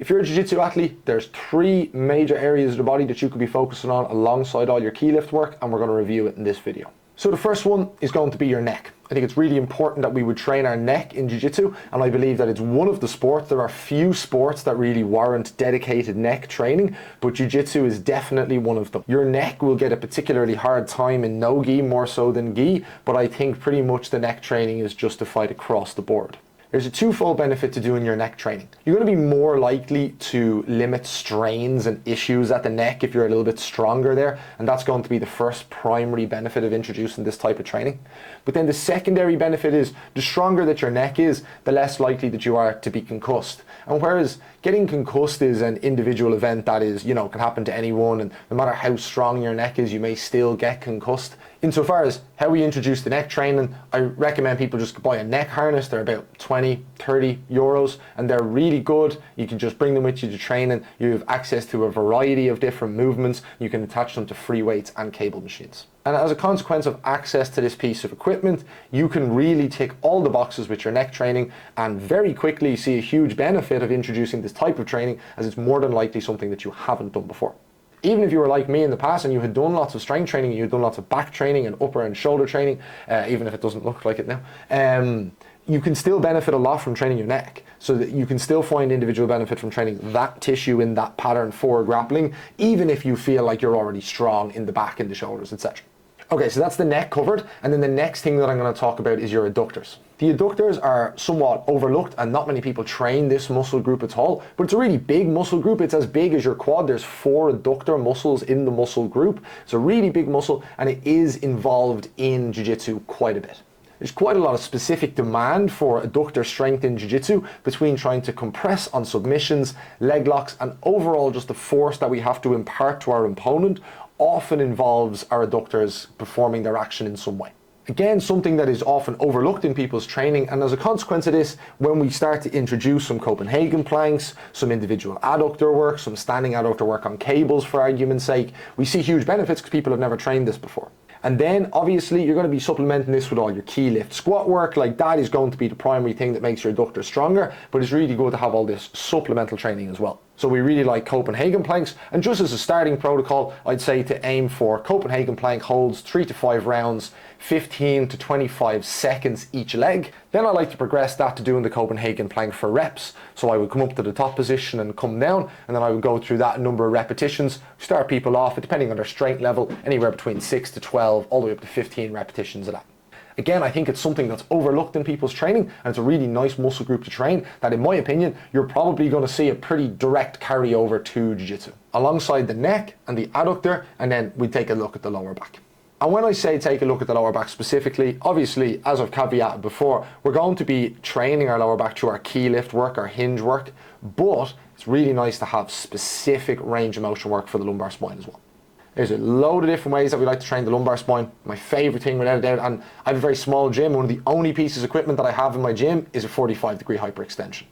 if you're a jiu-jitsu athlete, there's 3 major areas of the body that you could be focusing on alongside all your key lift work, and we're going to review it in this video. So the first one is going to be your neck. I think it's really important that we would train our neck in jiu-jitsu, and I believe that it's one of the sports. There are few sports that really warrant dedicated neck training, but jiu-jitsu is definitely one of them. Your neck will get a particularly hard time in no gi more so than gi, but I think pretty much the neck training is justified across the board. There's a twofold benefit to doing your neck training. You're going to be more likely to limit strains and issues at the neck if you're a little bit stronger there, and that's going to be the first primary benefit of introducing this type of training. But then the secondary benefit is the stronger that your neck is, the less likely that you are to be concussed. And whereas getting concussed is an individual event that is, can happen to anyone, and no matter how strong your neck is, you may still get concussed. Insofar as how we introduce the neck training, I recommend people just buy a neck harness. They're about 20, 30 euros, and they're really good. You can just bring them with you to training. You have access to a variety of different movements. You can attach them to free weights and cable machines. And as a consequence of access to this piece of equipment, you can really tick all the boxes with your neck training and very quickly see a huge benefit of introducing this type of training, as it's more than likely something that you haven't done before. Even if you were like me in the past and you had done lots of strength training, you had done lots of back training and upper and shoulder training, even if it doesn't look like it now, you can still benefit a lot from training your neck, so that you can still find individual benefit from training that tissue in that pattern for grappling, even if you feel like you're already strong in the back and the shoulders, etc. Okay, so that's the neck covered, and then the next thing that I'm going to talk about is your adductors. The adductors are somewhat overlooked, and not many people train this muscle group at all, but it's a really big muscle group. It's as big as your quad. There's 4 adductor muscles in the muscle group. It's a really big muscle, and it is involved in jiu-jitsu quite a bit. There's quite a lot of specific demand for adductor strength in jiu-jitsu between trying to compress on submissions, leg locks, and overall just the force that we have to impart to our opponent often involves our adductors performing their action in some way. Again, something that is often overlooked in people's training, and as a consequence of this, when we start to introduce some Copenhagen planks, some individual adductor work, some standing adductor work on cables for argument's sake, we see huge benefits because people have never trained this before. And then obviously you're going to be supplementing this with all your key lift squat work. Like, that is going to be the primary thing that makes your adductor stronger, but it's really good to have all this supplemental training as well. So we really like Copenhagen planks, and just as a starting protocol, I'd say to aim for Copenhagen plank holds 3 to 5 rounds, 15 to 25 seconds each leg. Then I like to progress that to doing the Copenhagen plank for reps. So I would come up to the top position and come down, and then I would go through that number of repetitions. Start people off, depending on their strength level, anywhere between 6 to 12, all the way up to 15 repetitions of that. Again, I think it's something that's overlooked in people's training, and it's a really nice muscle group to train that, in my opinion, you're probably going to see a pretty direct carryover to jiu-jitsu. Alongside the neck and the adductor, and then we take a look at the lower back. And when I say take a look at the lower back specifically, obviously, as I've caveated before, we're going to be training our lower back through our key lift work, our hinge work, but it's really nice to have specific range of motion work for the lumbar spine as well. There's a load of different ways that we like to train the lumbar spine. My favorite thing without a doubt, and I have a very small gym, one of the only pieces of equipment that I have in my gym is a 45-degree hyperextension.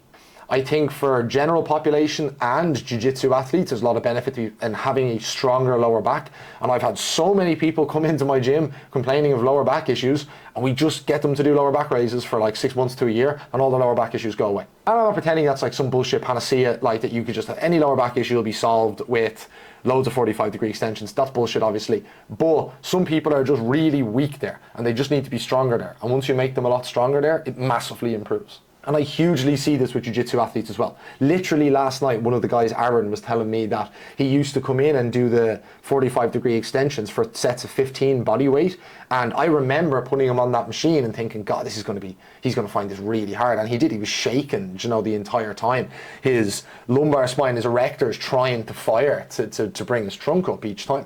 I think for general population and jiu-jitsu athletes, there's a lot of benefit in having a stronger lower back. And I've had so many people come into my gym complaining of lower back issues, and we just get them to do lower back raises for like 6 months to a year, and all the lower back issues go away. And I'm not pretending that's like some bullshit panacea, like that you could just have any lower back issue will be solved with loads of 45-degree extensions. That's bullshit, obviously. But some people are just really weak there, and they just need to be stronger there. And once you make them a lot stronger there, it massively improves. And I hugely see this with jiu-jitsu athletes as well. Literally last night, one of the guys, Aaron, was telling me that he used to come in and do the 45-degree extensions for sets of 15 body weight. And I remember putting him on that machine and thinking, God, he's going to find this really hard. And he did. He was shaking, the entire time. His lumbar spine, his erectors trying to fire to bring his trunk up each time.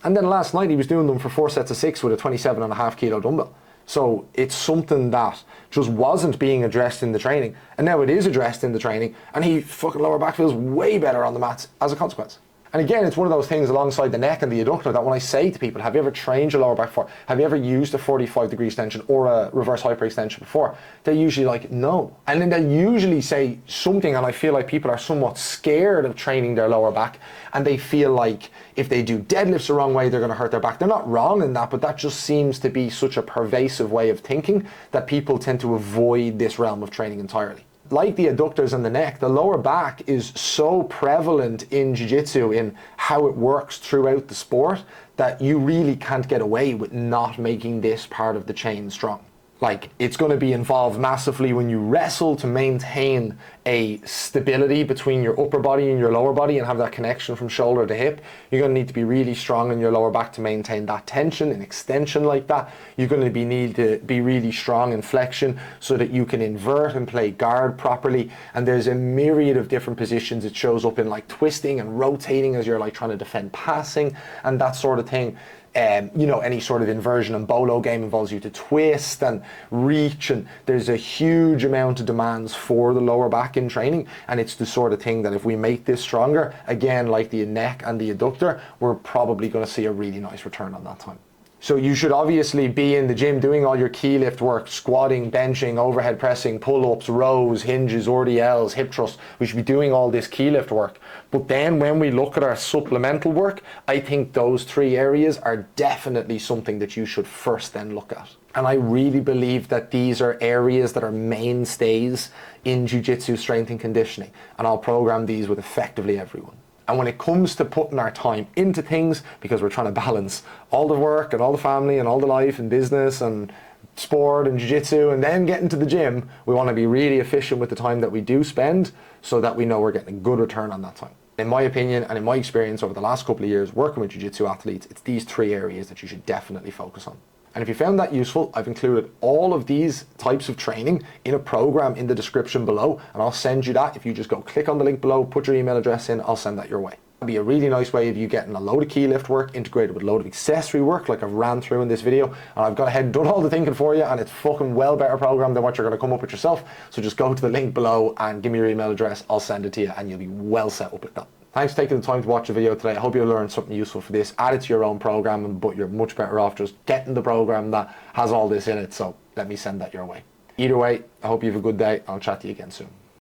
And then last night he was doing them for 4 sets of 6 with a 27.5 kilo dumbbell. So it's something that just wasn't being addressed in the training, and now it is addressed in the training, and he fucking lower back feels way better on the mats as a consequence. And again, it's one of those things alongside the neck and the adductor that when I say to people, have you ever trained your lower back before? Have you ever used a 45-degree extension or a reverse hyperextension before? They're usually like, no. And then they usually say something, and I feel like people are somewhat scared of training their lower back, and they feel like if they do deadlifts the wrong way, they're going to hurt their back. They're not wrong in that, but that just seems to be such a pervasive way of thinking that people tend to avoid this realm of training entirely. Like the adductors and the neck, the lower back is so prevalent in jiu-jitsu in how it works throughout the sport that you really can't get away with not making this part of the chain strong. Like, it's going to be involved massively when you wrestle to maintain a stability between your upper body and your lower body and have that connection from shoulder to hip. You're going to need to be really strong in your lower back to maintain that tension and extension like that. You're going to need to be really strong in flexion so that you can invert and play guard properly. And there's a myriad of different positions. It shows up in like twisting and rotating as you're like trying to defend passing and that sort of thing. You know, any sort of inversion and bolo game involves you to twist and reach, and there's a huge amount of demands for the lower back in training, and it's the sort of thing that if we make this stronger, again, like the neck and the adductor, we're probably going to see a really nice return on that time. So you should obviously be in the gym doing all your key lift work, squatting, benching, overhead pressing, pull-ups, rows, hinges, RDLs, hip thrusts. We should be doing all this key lift work. But then when we look at our supplemental work, I think those three areas are definitely something that you should first then look at. And I really believe that these are areas that are mainstays in jiu-jitsu strength and conditioning. And I'll program these with effectively everyone. And when it comes to putting our time into things, because we're trying to balance all the work and all the family and all the life and business and sport and jiu-jitsu and then getting to the gym, we want to be really efficient with the time that we do spend so that we know we're getting a good return on that time. In my opinion and in my experience over the last couple of years working with jiu-jitsu athletes, it's these three areas that you should definitely focus on. And if you found that useful, I've included all of these types of training in a program in the description below, and I'll send you that. If you just go click on the link below, put your email address in, I'll send that your way. It'll be a really nice way of you getting a load of key lift work integrated with a load of accessory work like I've ran through in this video, and I've gone ahead and done all the thinking for you, and it's fucking well better program than what you're going to come up with yourself. So just go to the link below and give me your email address, I'll send it to you, and you'll be well set up with that. Thanks for taking the time to watch the video today. I hope you learned something useful for this. Add it to your own program, but you're much better off just getting the program that has all this in it. So let me send that your way. Either way, I hope you have a good day. I'll chat to you again soon.